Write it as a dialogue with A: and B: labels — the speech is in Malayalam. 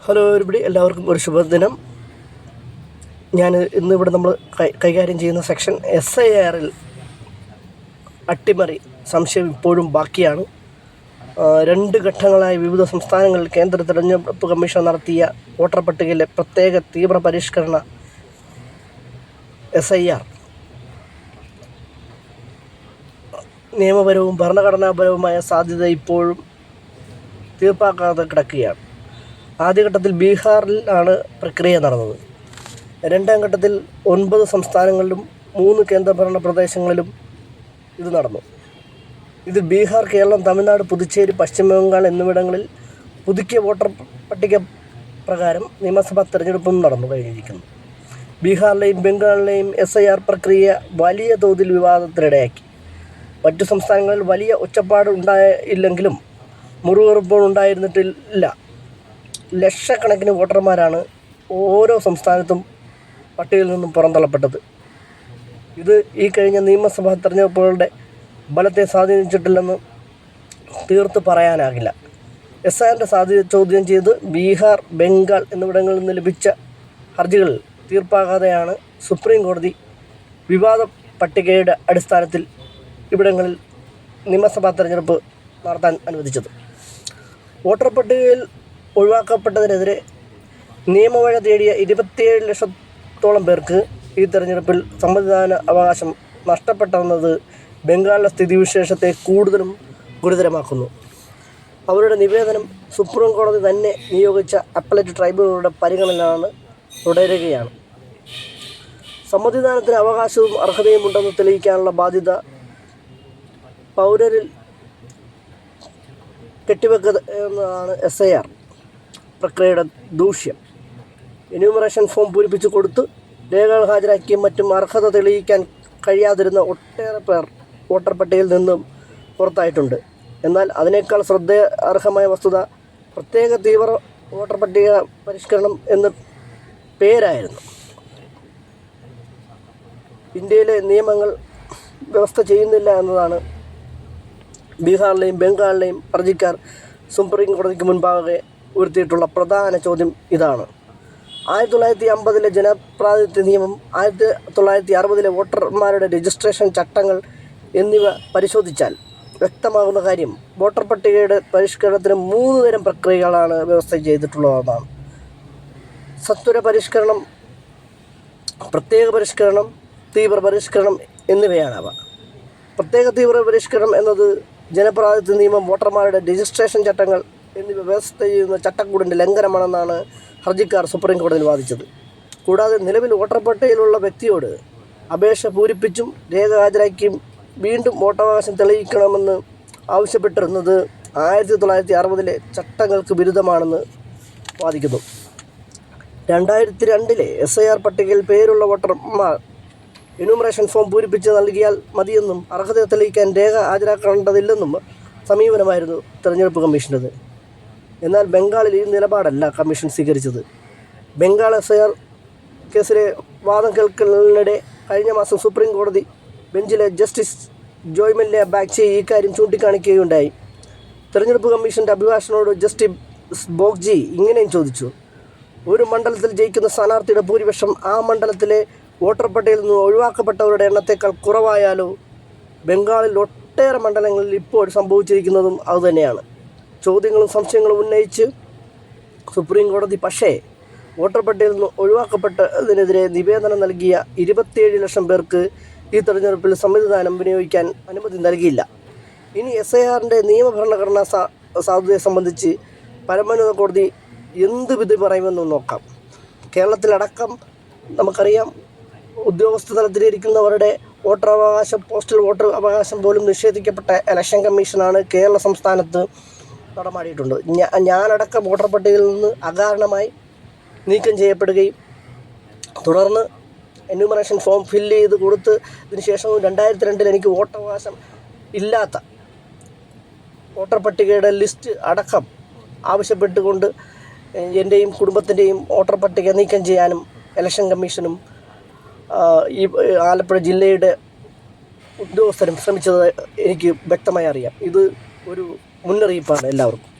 A: ഹലോ എവരിബഡി, എല്ലാവർക്കും ഒരു ശുഭദിനം. ഇന്നിവിടെ നമ്മൾ കൈകാര്യം ചെയ്യുന്ന സെക്ഷൻ SIRൽ അട്ടിമറി സംശയം ഇപ്പോഴും ബാക്കിയാണ്. 2 ഘട്ടങ്ങളായി വിവിധ സംസ്ഥാനങ്ങളിൽ കേന്ദ്ര തിരഞ്ഞെടുപ്പ് കമ്മീഷൻ നടത്തിയ വോട്ടർ പട്ടികയിലെ പ്രത്യേക തീവ്ര പരിഷ്കരണ SIR നിയമപരവും ഭരണഘടനാപരവുമായ സാധ്യത ഇപ്പോഴും തീർപ്പാക്കാതെ കിടക്കുകയാണ്. ആദ്യഘട്ടത്തിൽ ബീഹാറിലാണ് പ്രക്രിയ നടന്നത്. 2ാം ഘട്ടത്തിൽ 9 സംസ്ഥാനങ്ങളിലും 3 കേന്ദ്രഭരണ പ്രദേശങ്ങളിലും ഇത് നടന്നു. ഇതിൽ ബീഹാർ, കേരളം, തമിഴ്നാട്, പുതുച്ചേരി, പശ്ചിമ ബംഗാൾ എന്നിവിടങ്ങളിൽ പുതുക്കിയ വോട്ടർ പട്ടിക പ്രകാരം നിയമസഭാ തെരഞ്ഞെടുപ്പും നടന്നു കഴിഞ്ഞിരിക്കുന്നു. ബീഹാറിലെയും ബംഗാളിലെയും SIR പ്രക്രിയ വലിയ തോതിൽ വിവാദത്തിനിടയാക്കി. മറ്റു സംസ്ഥാനങ്ങളിൽ വലിയ ഒച്ചപ്പാട് ഉണ്ടായില്ലെങ്കിലും മുറിവുറുപ്പുകൾ ഉണ്ടായിരുന്നിട്ടില്ല. ലക്ഷക്കണക്കിന് വോട്ടർമാരാണ് ഓരോ സംസ്ഥാനത്തും പട്ടികയിൽ നിന്നും പുറന്തള്ളപ്പെട്ടത്. ഇത് ഈ കഴിഞ്ഞ നിയമസഭാ തെരഞ്ഞെടുപ്പുകളുടെ ബലത്തെ സ്വാധീനിച്ചിട്ടില്ലെന്ന് തീർത്ത് പറയാനാകില്ല. SIRന്റെ സാധ്യത ചോദ്യം ചെയ്ത് ബീഹാർ, ബംഗാൾ എന്നിവിടങ്ങളിൽ നിന്ന് ലഭിച്ച ഹർജികൾ തീർപ്പാകാതെയാണ് സുപ്രീം കോടതി വിവാദ പട്ടികയുടെ അടിസ്ഥാനത്തിൽ ഇവിടങ്ങളിൽ നിയമസഭാ തെരഞ്ഞെടുപ്പ് നടത്താൻ അനുവദിച്ചത്. വോട്ടർ പട്ടികയിൽ ഒഴിവാക്കപ്പെട്ടതിനെതിരെ നിയമവഴ തേടിയ 27 ലക്ഷത്തോളം പേർക്ക് ഈ തെരഞ്ഞെടുപ്പിൽ സമ്മതിദാന അവകാശം നഷ്ടപ്പെട്ടെന്നത് ബംഗാളിലെ സ്ഥിതിവിശേഷത്തെ കൂടുതലും ഗുരുതരമാക്കുന്നു. അവരുടെ നിവേദനം സുപ്രീം കോടതി തന്നെ നിയോഗിച്ച അപ്പലേറ്റ് ട്രൈബ്യൂണലുടെ പരിഗണനയിലാണ് തുടരുകയാണ്. സമ്മതിദാനത്തിന് അവകാശവും അർഹതയും ഉണ്ടെന്ന് തെളിയിക്കാനുള്ള ബാധ്യത പൗരരിൽ കെട്ടിവെക്കുക എന്നതാണ് SIR പ്രക്രിയയുടെ ദൂഷ്യം. എന്യൂമറേഷൻ ഫോം പൂരിപ്പിച്ച് കൊടുത്ത് രേഖകൾ ഹാജരാക്കിയും മറ്റും അർഹത തെളിയിക്കാൻ കഴിയാതിരുന്ന ഒട്ടേറെ പേർ വോട്ടർ പട്ടികയിൽ നിന്നും പുറത്തായിട്ടുണ്ട്. എന്നാൽ അതിനേക്കാൾ ശ്രദ്ധേയാർഹമായ വസ്തുത പ്രത്യേക തീവ്ര വോട്ടർ പട്ടിക പരിഷ്കരണം എന്ന പേരായിരുന്നു. ഇന്ത്യയിലെ നിയമങ്ങൾ വ്യവസ്ഥ ചെയ്യുന്നില്ല എന്നതാണ് ബീഹാറിലെയും ബംഗാളിലെയും ഹർജിക്കാർ സുപ്രീം കോടതിക്ക് മുൻപാകെ ഉയർത്തിയിട്ടുള്ള പ്രധാന ചോദ്യം ഇതാണ്. 1950 ജനപ്രാതിനിധ്യ നിയമം, 1960 വോട്ടർമാരുടെ രജിസ്ട്രേഷൻ ചട്ടങ്ങൾ എന്നിവ പരിശോധിച്ചാൽ വ്യക്തമാകുന്ന കാര്യം വോട്ടർ പട്ടികയുടെ പരിഷ്കരണത്തിന് 3 തരം പ്രക്രിയകളാണ് വ്യവസ്ഥ ചെയ്തിട്ടുള്ളതാണ്. സത്വര പരിഷ്കരണം, പ്രത്യേക പരിഷ്കരണം, തീവ്ര പരിഷ്കരണം എന്നിവയാണവ. പ്രത്യേക തീവ്ര പരിഷ്കരണം എന്നത് ജനപ്രാതിനിധ്യ നിയമം, വോട്ടർമാരുടെ രജിസ്ട്രേഷൻ ചട്ടങ്ങൾ എന്നിവ വ്യവസ്ഥ ചെയ്യുന്ന ചട്ടക്കൂടിൻ്റെ ലംഘനമാണെന്നാണ് ഹർജിക്കാർ സുപ്രീം കോടതിയിൽ വാദിച്ചത്. കൂടാതെ നിലവിൽ വോട്ടർ പട്ടികയിലുള്ള വ്യക്തിയോട് അപേക്ഷ പൂരിപ്പിച്ചും രേഖ ഹാജരാക്കിയും വീണ്ടും വോട്ടവകാശം തെളിയിക്കണമെന്ന് ആവശ്യപ്പെട്ടിരുന്നത് 1960 ചട്ടങ്ങൾക്ക് വിരുദ്ധമാണെന്ന് വാദിക്കുന്നു. 2002 SIR പട്ടികയിൽ പേരുള്ള വോട്ടർമാർ എന്യൂമറേഷൻ ഫോം പൂരിപ്പിച്ച് നൽകിയാൽ മതിയെന്നും അർഹത തെളിയിക്കാൻ രേഖ ഹാജരാക്കേണ്ടതില്ലെന്നും സമീപനമായിരുന്നു തെരഞ്ഞെടുപ്പ് കമ്മീഷൻ്റേത്. എന്നാൽ ബംഗാളിൽ ഈ നിലപാടല്ല കമ്മീഷൻ സ്വീകരിച്ചത്. ബംഗാൾ SIR കേസിലെ വാദം കേൾക്കലിനിടെ കഴിഞ്ഞ മാസം സുപ്രീം കോടതി ബെഞ്ചിലെ ജസ്റ്റിസ് ജോയ്മല്യ ബാഗ്ചി ഈ കാര്യം ചൂണ്ടിക്കാണിക്കുകയുണ്ടായി. തെരഞ്ഞെടുപ്പ് കമ്മീഷൻ്റെ അഭിഭാഷകനോട് ജസ്റ്റിസ് ബോഗ്ചി ഇങ്ങനെയും ചോദിച്ചു: ഒരു മണ്ഡലത്തിൽ ജയിക്കുന്ന സ്ഥാനാർത്ഥിയുടെ ഭൂരിപക്ഷം ആ മണ്ഡലത്തിലെ വോട്ടർ പട്ടികയിൽ നിന്ന് ഒഴിവാക്കപ്പെട്ടവരുടെ എണ്ണത്തേക്കാൾ കുറവായാലോ? ബംഗാളിൽ ഒട്ടേറെ മണ്ഡലങ്ങളിൽ ഇപ്പോൾ സംഭവിച്ചിരിക്കുന്നതും അതുതന്നെയാണ്. ചോദ്യങ്ങളും സംശയങ്ങളും ഉന്നയിച്ച് സുപ്രീം കോടതി പക്ഷേ വോട്ടർ പട്ടികയിൽ നിന്ന് ഒഴിവാക്കപ്പെട്ടതിനെതിരെ നിവേദനം നൽകിയ 27 ലക്ഷം പേർക്ക് ഈ തെരഞ്ഞെടുപ്പിൽ സമ്മതിദാനം വിനിയോഗിക്കാൻ അനുമതി നൽകിയില്ല. ഇനി SIRൻ്റെ നിയമഭരണഘടനാ സാധുതയെ സംബന്ധിച്ച് പരമോന്നത കോടതി എന്ത് വിധി പറയുമെന്ന് നോക്കാം. കേരളത്തിലടക്കം നമുക്കറിയാം, ഉദ്യോഗസ്ഥ തലത്തിലിരിക്കുന്നവരുടെ വോട്ടർ അവകാശം, പോസ്റ്റൽ വോട്ടർ അവകാശം പോലും നിഷേധിക്കപ്പെട്ട ഇലക്ഷൻ കമ്മീഷനാണ് കേരള സംസ്ഥാനത്ത് നടമാടിയിട്ടുണ്ട്. ഞാനടക്കം വോട്ടർ പട്ടികയിൽ നിന്ന് അകാരണമായി നീക്കം ചെയ്യപ്പെടുകയും തുടർന്ന് എന്യൂമറേഷൻ ഫോം ഫില്ല് ചെയ്ത് കൊടുത്തതിന് ശേഷവും 2002 എനിക്ക് വോട്ടവകാശം ഇല്ലാത്ത വോട്ടർ പട്ടികയുടെ ലിസ്റ്റ് അടക്കം ആവശ്യപ്പെട്ടുകൊണ്ട് എൻ്റെയും കുടുംബത്തിൻ്റെയും വോട്ടർ പട്ടിക നീക്കം ചെയ്യാനും ഇലക്ഷൻ കമ്മീഷനും ഈ ആലപ്പുഴ ജില്ലയുടെ ഉദ്യോഗസ്ഥരും ശ്രമിച്ചത് എനിക്ക് വ്യക്തമായി അറിയാം. ഇത് ഒരു മുന്നറിയിപ്പാണ് എല്ലാവർക്കും.